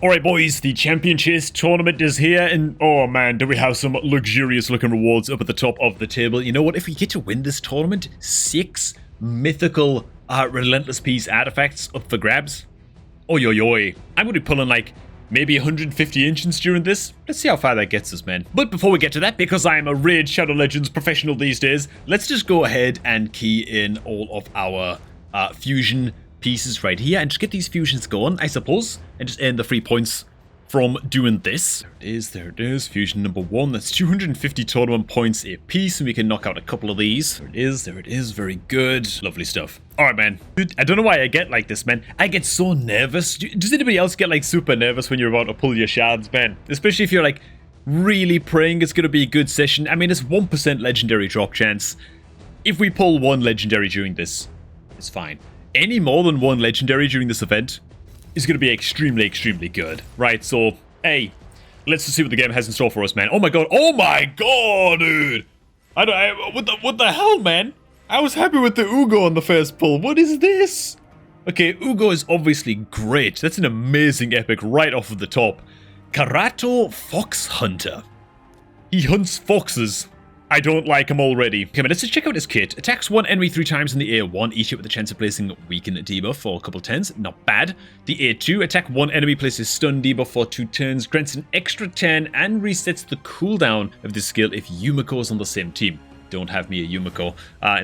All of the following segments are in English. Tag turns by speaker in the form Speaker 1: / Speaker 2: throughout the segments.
Speaker 1: Alright boys, the Champion Chase tournament is here, and oh man, do we have some luxurious looking rewards up at the top of the table. You know what, if we get to win this tournament, 6 mythical Relentless Peace artifacts up for grabs. Oi oi oi, I'm going to be pulling like maybe 150 ancients during this. Let's see how far that gets us, man. But before we get to that, because I am a Raid Shadow Legends professional these days, let's just go ahead and key in all of our fusion pieces right here and just get these fusions going, I suppose, and just earn the free points from doing this. There it is, fusion number 1. That's 250 tournament points a piece, and we can knock out a couple of these. There it is, very good. Lovely stuff. Alright, man. Dude, I don't know why I get like this, man. I get so nervous. Does anybody else get like super nervous when you're about to pull your shards, man? Especially if you're like really praying it's going to be a good session. I mean, it's 1% legendary drop chance. If we pull 1 legendary during this, it's fine. Any more than 1 legendary during this event is going to be extremely, extremely good. Right, so, hey, let's just see what the game has in store for us, man. Oh my god, dude! What the hell, man? I was happy with the Ugo on the first pull. What is this? Okay, Ugo is obviously great. That's an amazing epic right off of the top. Karato Fox Hunter. He hunts foxes. I don't like him already. Okay, but let's just check out his kit. Attacks 1 enemy 3 times in the A1, each hit with a chance of placing weaken debuff for a couple turns. Not bad. The A2, attack 1 enemy, places stun debuff for 2 turns, grants an extra turn, and resets the cooldown of this skill if Yumiko is on the same team. Don't have me a Yumiko.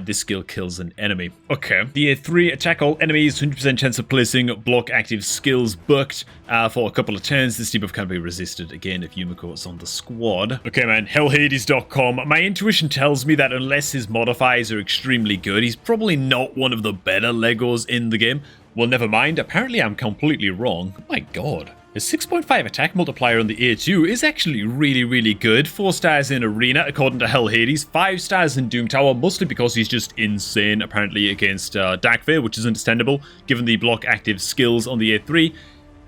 Speaker 1: This skill kills an enemy. Okay. The A3, attack all enemies, 100% chance of placing block active skills booked for a couple of turns. This debuff can be resisted again if Yumiko is on the squad. Okay, man. Hellhades.com. My intuition tells me that unless his modifiers are extremely good, he's probably not one of the better Legos in the game. Well, never mind. Apparently, I'm completely wrong. Oh my god. A 6.5 attack multiplier on the A2 is actually really, really good. 4 stars in Arena, according to Hell Hades. 5 stars in Doom Tower, mostly because he's just insane, apparently, against Darkfire, which is understandable, given the block active skills on the A3.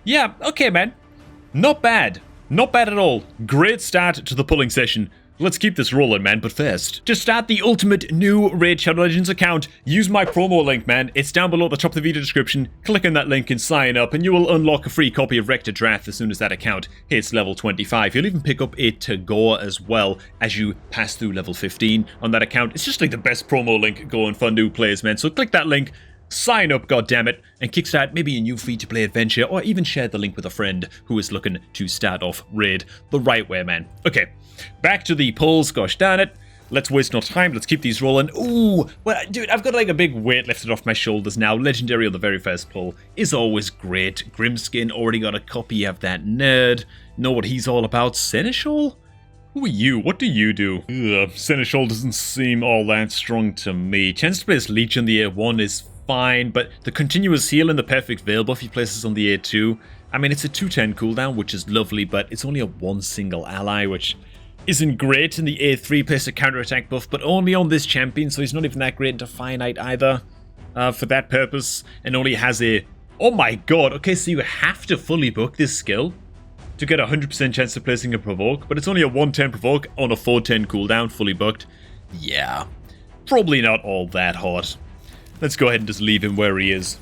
Speaker 1: Yeah, okay, man. Not bad. Not bad at all. Great start to the pulling session. Let's keep this rolling, man, but first, to start the ultimate new Raid Shadow Legends account, use my promo link, man. It's down below at the top of the video description. Click on that link and sign up, and you will unlock a free copy of Rector Draft as soon as that account hits level 25. You'll even pick up a Tagore as well as you pass through level 15 on that account. It's just like the best promo link going for new players, man. So click that link, sign up, goddammit, and kickstart maybe a new free-to-play adventure, or even share the link with a friend who is looking to start off Raid the right way, man. Okay, back to the pulls, gosh darn it. Let's waste no time, let's keep these rolling. Ooh, well, dude, I've got like a big weight lifted off my shoulders now. Legendary on the very first pull is always great. Grimskin, already got a copy of that nerd. Know what he's all about. Seneschal? Who are you? What do you do? Ugh, Seneschal doesn't seem all that strong to me. Chance to place Leech on the A1 is fine, but the continuous heal and the perfect veil buff he places on the A2, I mean, it's a 210 cooldown, which is lovely, but it's only a 1 single ally, which isn't great. In the A3, places a counterattack buff, but only on this champion, so he's not even that great into Finite either for that purpose, and only has a... Oh my god, okay, so you have to fully book this skill to get a 100% chance of placing a provoke, but it's only a 110 provoke on a 410 cooldown, fully booked. Yeah, probably not all that hot. Let's go ahead and just leave him where he is.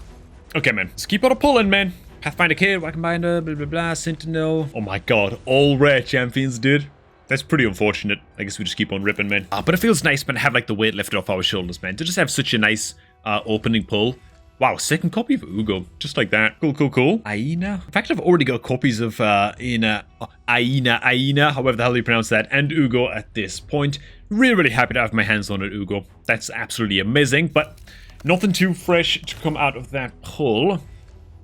Speaker 1: Okay, man. Let's keep on a pulling, man. Pathfinder Kid, Wackenbinder, blah, blah, blah, Sentinel. Oh my god. All rare champions, dude. That's pretty unfortunate. I guess we just keep on ripping, man. But it feels nice, man, to have, like, the weight lifted off our shoulders, man. To just have such a nice opening pull. Wow, second copy of Ugo. Just like that. Cool, cool, cool. Aina. In fact, I've already got copies of Aina, however the hell you pronounce that, and Ugo at this point. Really, really happy to have my hands on it, Ugo. That's absolutely amazing, but... nothing too fresh to come out of that pull.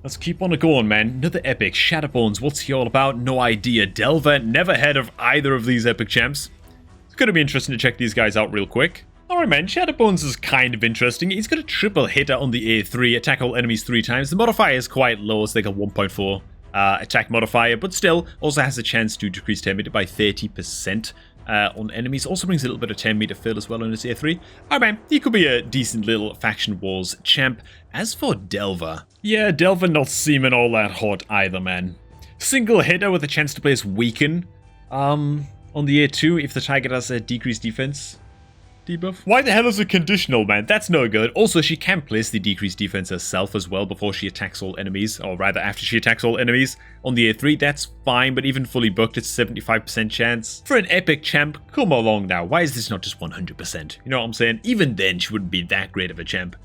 Speaker 1: Let's keep on going, man. Another epic. Shatterbones, what's he all about? No idea. Delver, never heard of either of these epic champs. It's going to be interesting to check these guys out real quick. Alright, man. Shatterbones is kind of interesting. He's got a triple hitter on the A3. Attack all enemies 3 times. The modifier is quite low. It's like a 1.4 attack modifier, but still also has a chance to decrease 10 meter by 30%. On enemies. Also brings a little bit of 10 meter fill as well on his A3. Alright, man, he could be a decent little Faction Wars champ. As for Delver, yeah, Delver not seeming all that hot either, man. Single hitter with a chance to place Weaken on the A2 if the target has a decreased defense. debuff. Why the hell is it conditional, man? That's no good. Also, she can place the decreased defense herself as well before she attacks all enemies, or rather after she attacks all enemies on the A3. That's fine, but even fully booked, it's 75% chance. For an epic champ, come along now. Why is this not just 100%? You know what I'm saying? Even then, she wouldn't be that great of a champ.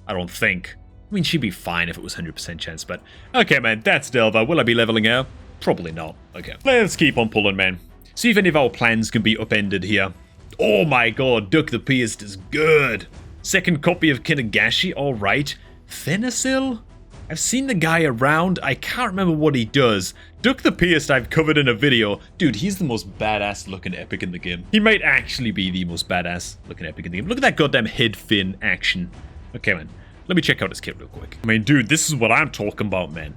Speaker 1: I don't think. I mean, she'd be fine if it was 100% chance, but... Okay, man, that's Delva. Will I be leveling her? Probably not. Okay, let's keep on pulling, man. See if any of our plans can be upended here. Oh my god, Duck the Pierced is good. Second copy of Kinagashi, alright. Fenasil? I've seen the guy around, I can't remember what he does. Duck the Pierced I've covered in a video. Dude, he's the most badass looking epic in the game. He might actually be the most badass looking epic in the game. Look at that goddamn head fin action. Okay, man. Let me check out his kit real quick. I mean, dude, this is what I'm talking about, man.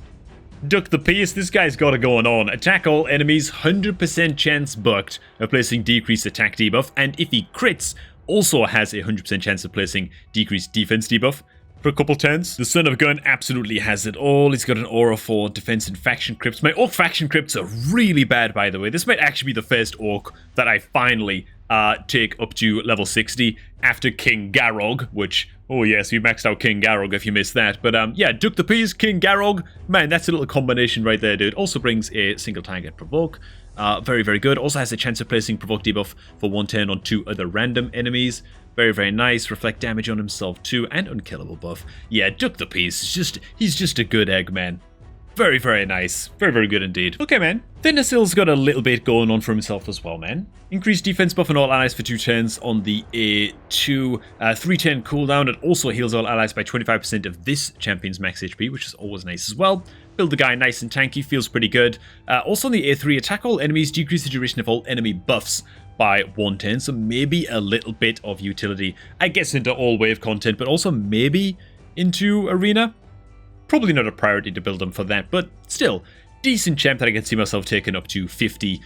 Speaker 1: Duck the Pierce, this guy's got it going on. Attack all enemies, 100% chance bucked of placing decreased attack debuff, and if he crits, also has a 100% chance of placing decreased defense debuff for a couple turns. The Son of Gun absolutely has it all. He's got an aura for defense and faction crypts. My orc faction crypts are really bad, by the way. This might actually be the first orc that I finally take up to level 60 after King Garog, which... Oh yes, we maxed out King Garog if you missed that. But yeah, Duck the Peas, King Garog. Man, that's a little combination right there, dude. Also brings a single target provoke. Very, very good. Also has a chance of placing provoke debuff for 1 turn on 2 other random enemies. Very, very nice. Reflect damage on himself too, and unkillable buff. Yeah, Duck the Peas is he's just a good egg, man. Very, very nice. Very, very good indeed. Okay, man. Fenasil's got a little bit going on for himself as well, man. Increased defense buff on all allies for 2 turns on the A2. 3-turn cooldown. It also heals all allies by 25% of this champion's max HP, which is always nice as well. Build the guy nice and tanky. Feels pretty good. Also on the A3, attack all enemies. Decrease the duration of all enemy buffs by 1 turn. So maybe a little bit of utility, I guess, into all wave content, but also maybe into arena. Probably not a priority to build them for that, but still, decent champ that I can see myself taking up to 50,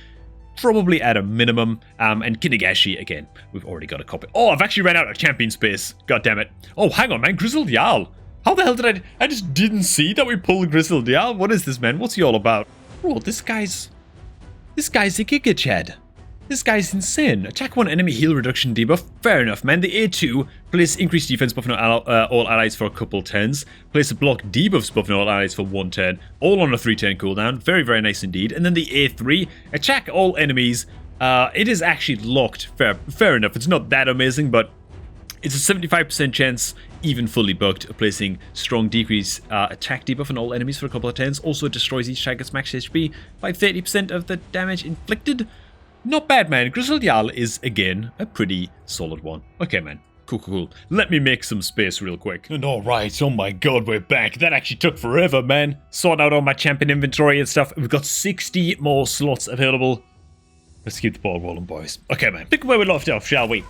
Speaker 1: probably at a minimum. And Kinagashi, again, we've already got a copy. Oh, I've actually ran out of champion space. God damn it. Oh, hang on, man. Grizzled Jarl. How the hell did I just didn't see that we pulled Grizzled Jarl. What is this, man? What's he all about? Bro, this guy's a Giga Chad. This guy's insane. Attack 1 enemy heal reduction debuff. Fair enough, man. The A2, place increased defense buff on all allies for a couple turns. Place a block debuffs buff on all allies for 1 turn. All on a 3-turn cooldown. Very, very nice indeed. And then the A3, attack all enemies. It is actually locked. Fair enough. It's not that amazing, but it's a 75% chance, even fully booked, of placing strong decrease attack debuff on all enemies for a couple of turns. Also destroys each target's max HP by 30% of the damage inflicted. Not bad, man. Grizzled Jarl is, again, a pretty solid one. Okay, man. Cool. Let me make some space real quick. And alright, oh my god, we're back. That actually took forever, man. Sort out all my champion inventory and stuff. We've got 60 more slots available. Let's keep the ball rolling, boys. Okay, man. Pick where we left off, shall we?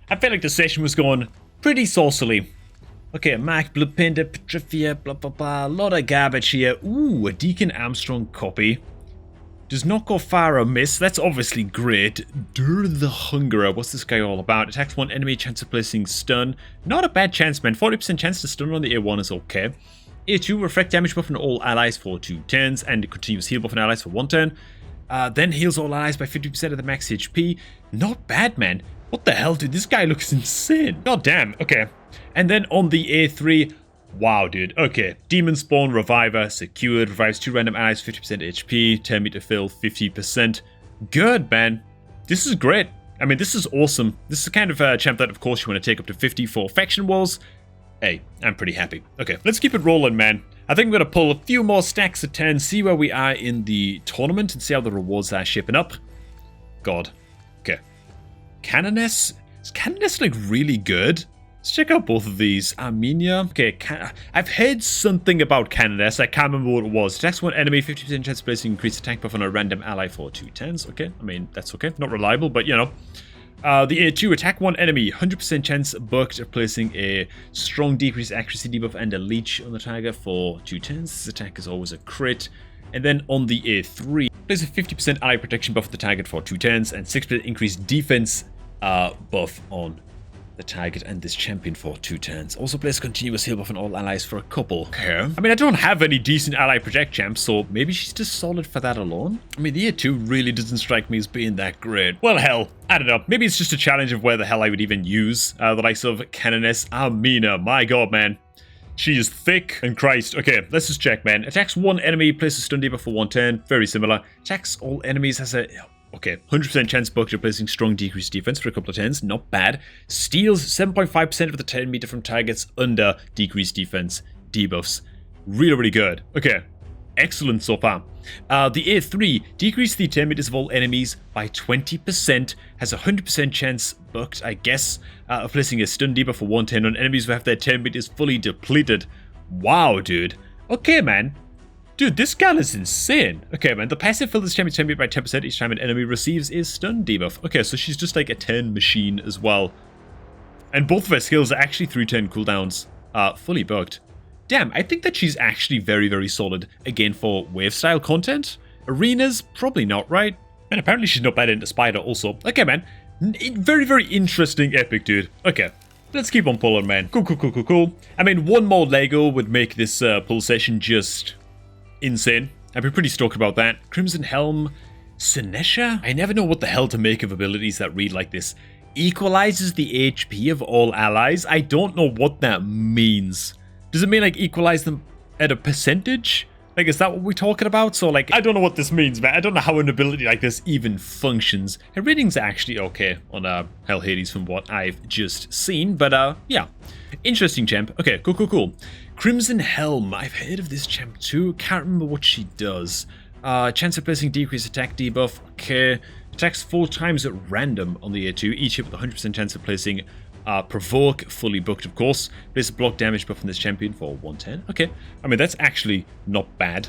Speaker 1: I felt like the session was going pretty saucily. Okay, Mac, Bluepinda, Petrifia, blah, blah, blah. A lot of garbage here. Ooh, a Deacon Armstrong copy. Does not go far amiss. That's obviously great. Dur the Hungerer. What's this guy all about? Attacks 1 enemy, chance of placing stun. Not a bad chance, man. 40% chance to stun on the A1 is okay. A2, reflect damage buff on all allies for 2 turns, and continuous heal buff on allies for 1 turn. Then heals all allies by 50% of the max HP. Not bad, man. What the hell, dude? This guy looks insane. God damn. Okay. And then on the A3... Wow, dude. Okay. Demon Spawn Reviver secured. Revives 2 random allies, 50% HP. 10 meter fill, 50%. Good, man. This is great. I mean, this is awesome. This is the kind of champ that, of course, you want to take up to 50 for faction wars. Hey, I'm pretty happy. Okay, let's keep it rolling, man. I think I'm going to pull a few more stacks of 10, see where we are in the tournament, and see how the rewards are shipping up. God. Okay. Canoness? Is Canoness, like, really good? Let's check out both of these. Armenia. Okay, I've heard something about Canoness. I can't remember what it was. Attacks 1 enemy, 50% chance of placing increased attack buff on a random ally for 2 turns. Okay, I mean, that's okay. Not reliable, but, you know. The A2, attack 1 enemy, 100% chance bucked of placing a strong decreased accuracy debuff and a leech on the target for 2 turns. This attack is always a crit. And then on the A3, place a 50% ally protection buff on the target for 2 turns and 6% increased defense buff on the target and this champion for 2 turns. Also place continuous heal buff on all allies for a couple. Okay. I mean, I don't have any decent ally project champs, so maybe she's just solid for that alone. I mean, the year 2 really doesn't strike me as being that great. Well, hell, I don't know. Maybe it's just a challenge of where the hell I would even use the likes of Canoness Amina. My god, man. She is thick and Christ. Okay, let's just check, man. Attacks one enemy, places stun debuff for 1 turn. Very similar. Attacks all enemies, has a... Okay, 100% chance buck of placing strong decreased defense for a couple of turns. Not bad. Steals 7.5% of the 10 meter from targets under decreased defense debuffs. Really, really good. Okay, excellent so far. The A3, decrease the 10 meters of all enemies by 20%. Has a 100% chance bucked, I guess, of placing a stun debuff for 1 turn on enemies who have their 10 meters fully depleted. Wow, dude. Okay, man. Dude, this gal is insane. Okay, man, the passive fills this champion's 10 meter by 10% each time an enemy receives a stun debuff. Okay, so she's just like a 10 machine as well. And both of her skills are actually 3-turn cooldowns. Fully bugged. Damn, I think that she's actually very, very solid. Again, for wave style content. Arenas, probably not, right? And apparently she's not bad into Spider also. Okay, man. Very, very interesting epic, dude. Okay. Let's keep on pulling, man. Cool, cool, cool, cool, cool. I mean, one more Lego would make this pull session just... insane. I'd be pretty stoked about that. Crimson Helm, Sinesha? I never know what the hell to make of abilities that read like this. Equalizes the HP of all allies? I don't know what that means. Does it mean like equalize them at a percentage? Like, is that what we're talking about? So like, I don't know what this means, man. I don't know how an ability like this even functions. Her ratings are actually okay on Hell Hades from what I've just seen. But yeah, interesting champ. Okay, cool, cool, cool. Crimson Helm. I've heard of this champ too. Can't remember what she does. Chance of placing decreased attack debuff. Okay. Attacks 4 times at random on the A2. Each hit with 100% chance of placing provoke. Fully booked, of course. Place a block damage buff on this champion for 110. Okay. I mean, that's actually not bad.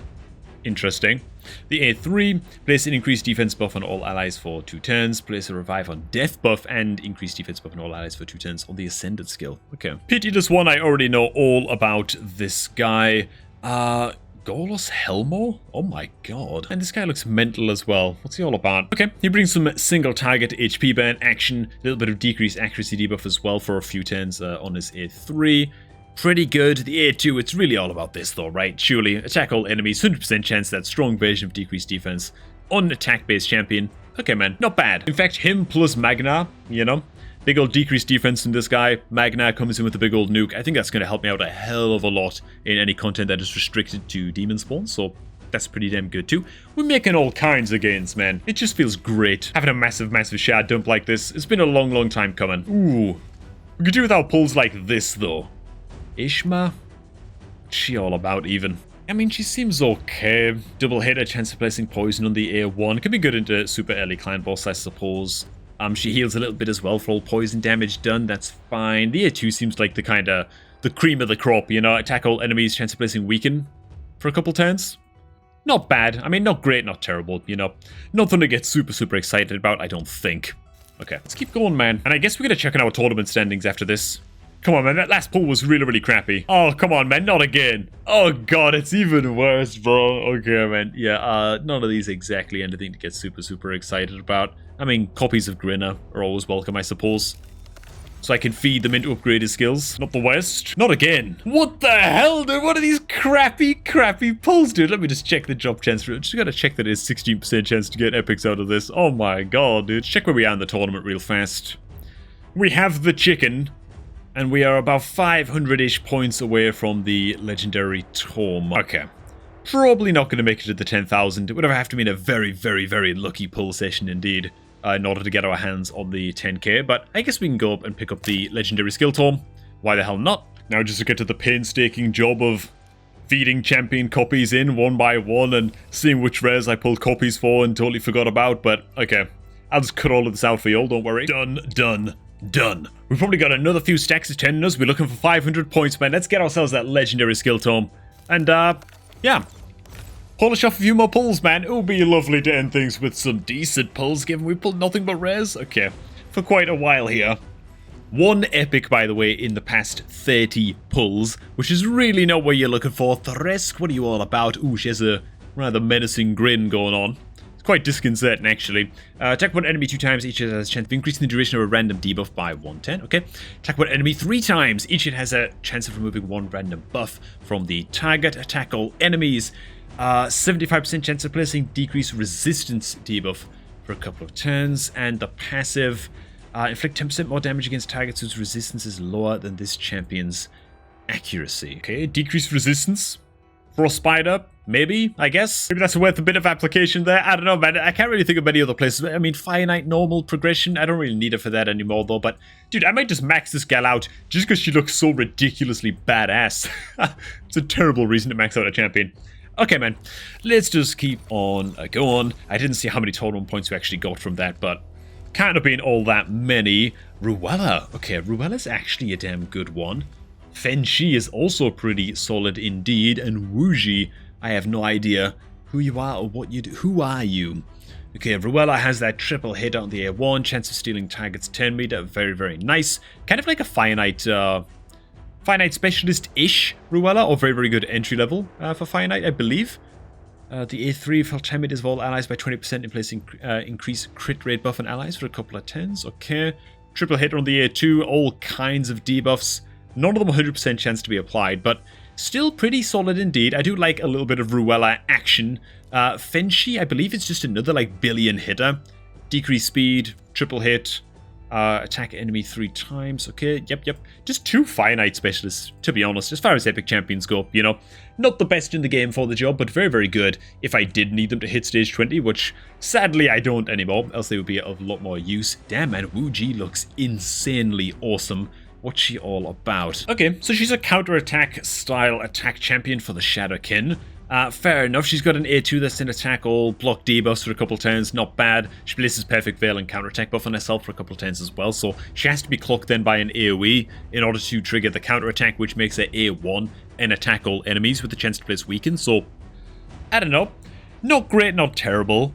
Speaker 1: Interesting. The A3, place an increased defense buff on all allies for 2 turns. Place a revive on death buff and increased defense buff on all allies for 2 turns on the ascended skill. Okay. Pity this one, I already know all about this guy. Golos Helmo? Oh my god. And this guy looks mental as well. What's he all about? Okay, he brings some single target HP burn action, a little bit of decreased accuracy debuff as well for a few turns on his A3. Pretty good. The A2, it's really all about this though, right? Surely, attack all enemies, 100% chance that strong version of decreased defense on attack-based champion. Okay, man, not bad. In fact, him plus Magna, you know, big old decreased defense in this guy. Magna comes in with a big old nuke. I think that's going to help me out a hell of a lot in any content that is restricted to demon spawn, so that's pretty damn good too. We're making all kinds of gains, man. It just feels great having a massive, massive shard dump like this. It's been a long, long time coming. Ooh. We could do without pulls like this, though. Ishma? What's she all about, even? I mean, she seems okay. Double hitter, chance of placing poison on the A1. Could be good into super early clan boss, I suppose. She heals a little bit as well for all poison damage done. That's fine. The A2 seems like the kind of the cream of the crop, you know? Attack all enemies, chance of placing weaken for a couple turns. Not bad. I mean, not great, not terrible, you know? Nothing to get super, super excited about, I don't think. Okay, let's keep going, man. And I guess we're going to check on our tournament standings after this. Come on, man, that last pull was really, really crappy. Oh, come on, man, not again. Oh, God, it's even worse, bro. Okay, man, yeah, none of these exactly anything to get super, super excited about. I mean, copies of Grinner are always welcome, I suppose. So I can feed them into upgraded skills. Not the worst. Not again. What the hell, dude? What are these crappy, crappy pulls, dude? Let me just check the drop chance. Just gotta check that it's 16% chance to get epics out of this. Oh my god, dude. Check where we are in the tournament real fast. We have the chicken. And we are about 500-ish points away from the legendary tome. Okay. Probably not going to make it to the 10,000. It would have to be in a very, very, very lucky pull session indeed. In order to get our hands on the 10k. But I guess we can go up and pick up the legendary skill tome. Why the hell not? Now just to get to the painstaking job of feeding champion copies in one by one and seeing which rares I pulled copies for and totally forgot about. But okay. I'll just cut all of this out for y'all, don't worry. Done, done. Done. We've probably got another few stacks of 10 us. We're looking for 500 points, man. Let's get ourselves that legendary skill tome. And, yeah. Polish off a few more pulls, man. It would be lovely to end things with some decent pulls, given we pulled nothing but rares. Okay. For quite a while here. One epic, by the way, in the past 30 pulls, which is really not what you're looking for. Thresk, what are you all about? Ooh, she has a rather menacing grin going on. It's quite disconcerting, actually. Attack one enemy 2 times, each hit has a chance of increasing the duration of a random debuff by 1/10. Okay. Attack one enemy 3 times, each hit has a chance of removing 1 random buff from the target. Attack all enemies. 75% chance of placing decreased resistance debuff for a couple of turns. And the passive, inflict 10% more damage against targets whose resistance is lower than this champion's accuracy. Okay, decreased resistance for a spider. Maybe, I guess. Maybe that's worth a bit of application there. I don't know, man. I can't really think of many other places. I mean, Fire Knight normal progression. I don't really need it for that anymore, though. But, dude, I might just max this gal out just because she looks so ridiculously badass. It's a terrible reason to max out a champion. Okay, man. Let's just keep on going. I didn't see how many tournament points we actually got from that, but can't have been all that many. Ruella. Okay, Ruella's actually a damn good one. Fen Shi is also pretty solid indeed. And Wuji, I have no idea who you are or what you do. Who are you? Okay, Ruella has that triple hit on the A1, chance of stealing targets 10 meter. Very, very nice. Kind of like a Fire Knight specialist-ish Ruella, or very, very good entry level for Fire Knight, I believe. The A3 fell 10 meters of all allies by 20% in placing increased crit rate buff on allies for a couple of turns. Okay. Triple hit on the A2, all kinds of debuffs. None of them 100% chance to be applied, but still pretty solid indeed. I do like a little bit of Ruella action. Fen Shi, I believe it's just another like billion hitter. Decrease speed, triple hit, attack enemy 3 times. Okay, yep. Just 2 Fire Knight specialists, to be honest, as far as epic champions go, you know. Not the best in the game for the job, but very, very good if I did need them to hit stage 20, which sadly I don't anymore, else they would be of a lot more use. Damn, man, Wu Ji looks insanely awesome. What's she all about? Okay, so she's a counter-attack style attack champion for the Shadowkin. Fair enough, she's got an A2 that's in attack all, block debuffs for a couple turns, not bad. She places Perfect Veil and counter-attack buff on herself for a couple turns as well, so she has to be clocked then by an AoE in order to trigger the counter-attack, which makes her A1 and attack all enemies with the chance to place weaken, so I don't know. Not great, not terrible.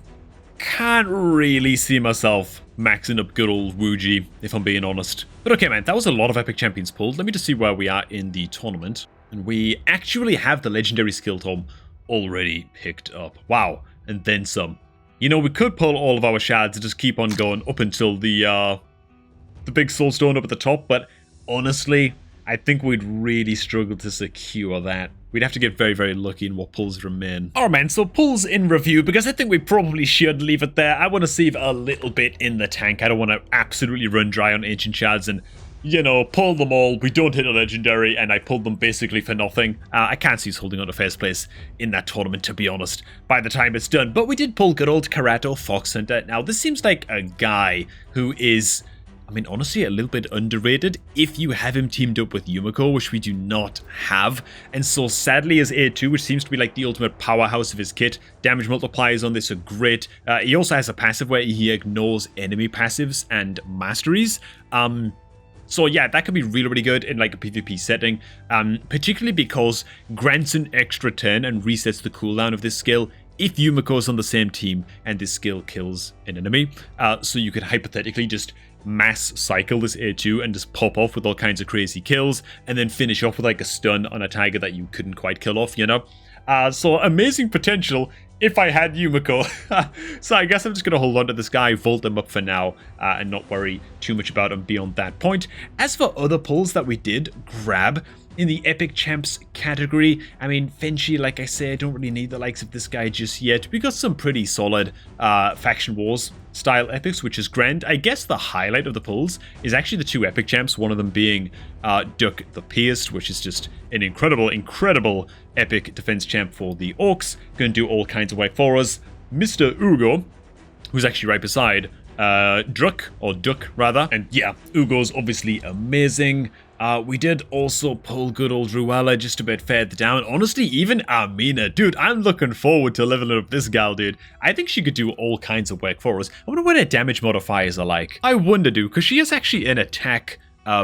Speaker 1: Can't really see myself maxing up good old Wuji, if I'm being honest. But okay, man, that was a lot of epic champions pulled. Let me just see where we are in the tournament. And we actually have the legendary skill tome already picked up. Wow, and then some. You know, we could pull all of our shards and just keep on going up until the big soulstone up at the top, but honestly, I think we'd really struggle to secure that. We'd have to get very, very lucky in what pulls remain. Alright, man, so pulls in review, because I think we probably should leave it there. I want to save a little bit in the tank. I don't want to absolutely run dry on ancient shards and, you know, pull them all. We don't hit a legendary, and I pulled them basically for nothing. I can't see us holding on to first place in that tournament, to be honest, by the time it's done. But we did pull good old Karato Fox Hunter. Now, this seems like a guy who is, I mean, honestly, a little bit underrated if you have him teamed up with Yumiko, which we do not have. And so sadly his A2, which seems to be like the ultimate powerhouse of his kit, damage multipliers on this are great. He also has a passive where he ignores enemy passives and masteries. So yeah, that could be really, really good in like a PvP setting, particularly because grants an extra turn and resets the cooldown of this skill if Yumiko's on the same team and this skill kills an enemy. So you could hypothetically just mass cycle this A2 and just pop off with all kinds of crazy kills and then finish off with like a stun on a tiger that you couldn't quite kill off, you know? So amazing potential if I had Yumiko. So I guess I'm just going to hold on to this guy, vault him up for now, and not worry too much about him beyond that point. As for other pulls that we did grab in the Epic Champs category, I mean, Fen Shi, like I say, I don't really need the likes of this guy just yet. We got some pretty solid Faction Wars style epics, which is grand. I guess the highlight of the pulls is actually the 2 Epic Champs, one of them being Duck the Pierced, which is just an incredible epic defense champ for the Orcs. Going to do all kinds of work for us. Mr. Ugo, who's actually right beside Duck, rather. And yeah, Ugo's obviously amazing. We did also pull good old Ruella just a bit further down. Honestly, even Amina. Dude, I'm looking forward to leveling up this gal, dude. I think she could do all kinds of work for us. I wonder what her damage modifiers are like. I wonder, dude, because she is actually an attack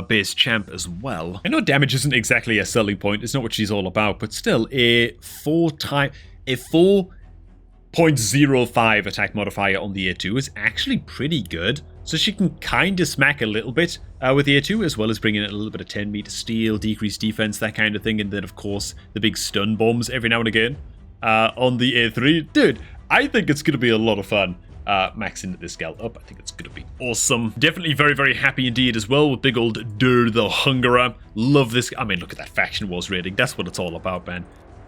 Speaker 1: based champ as well. I know damage isn't exactly a selling point. It's not what she's all about, but still, a 4.05 attack modifier on the A2 is actually pretty good. So she can kind of smack a little bit with the A2, as well as bringing in a little bit of 10 meter steal, decreased defense, that kind of thing. And then, of course, the big stun bombs every now and again on the A3. Dude, I think it's going to be a lot of fun. Maxing this gal up. I think it's going to be awesome. Definitely very, very happy indeed as well with big old Dur the Hungerer. Love this. I mean, look at that Faction Wars rating. That's what it's all about, man.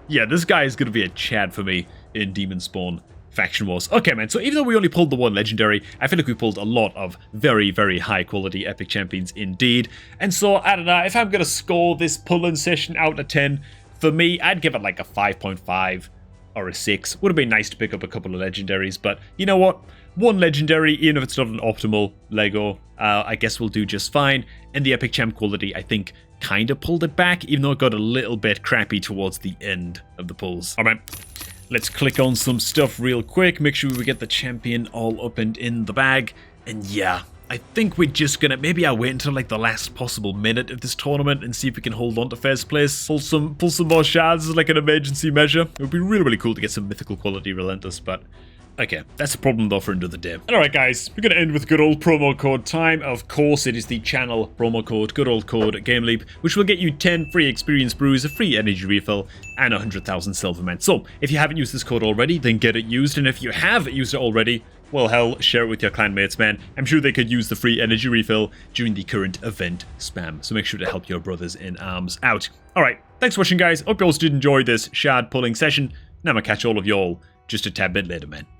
Speaker 1: Yeah, this guy is going to be a Chad for me in Demon Spawn Faction Wars. Okay, man, so even though we only pulled the one legendary, I feel like we pulled a lot of very, very high quality epic champions indeed. And so, I don't know, if I'm going to score this pulling session out of 10, for me, I'd give it like a 5.5 or a 6. Would have been nice to pick up a couple of legendaries, but you know what? One legendary, even if it's not an optimal Lego, I guess we'll do just fine. And the epic champ quality, I think, kind of pulled it back, even though it got a little bit crappy towards the end of the pulls. All right. Let's click on some stuff real quick, make sure we get the champion all up and in the bag, and yeah, I think we're just gonna, maybe I'll wait until like the last possible minute of this tournament and see if we can hold on to first place, pull some more shards as like an emergency measure. It would be really, really cool to get some mythical quality Relentless, but okay, that's a problem though for another day. Alright guys, we're going to end with good old promo code time. Of course, it is the channel promo code, good old code GameLeap, which will get you 10 free experience brews, a free energy refill, and 100,000 silver men. So, if you haven't used this code already, then get it used, and if you have used it already, well hell, share it with your clanmates, man. I'm sure they could use the free energy refill during the current event spam, so make sure to help your brothers in arms out. Alright, thanks for watching guys, hope you all did enjoy this shard pulling session, and I'm going to catch all of y'all just a tad bit later, man.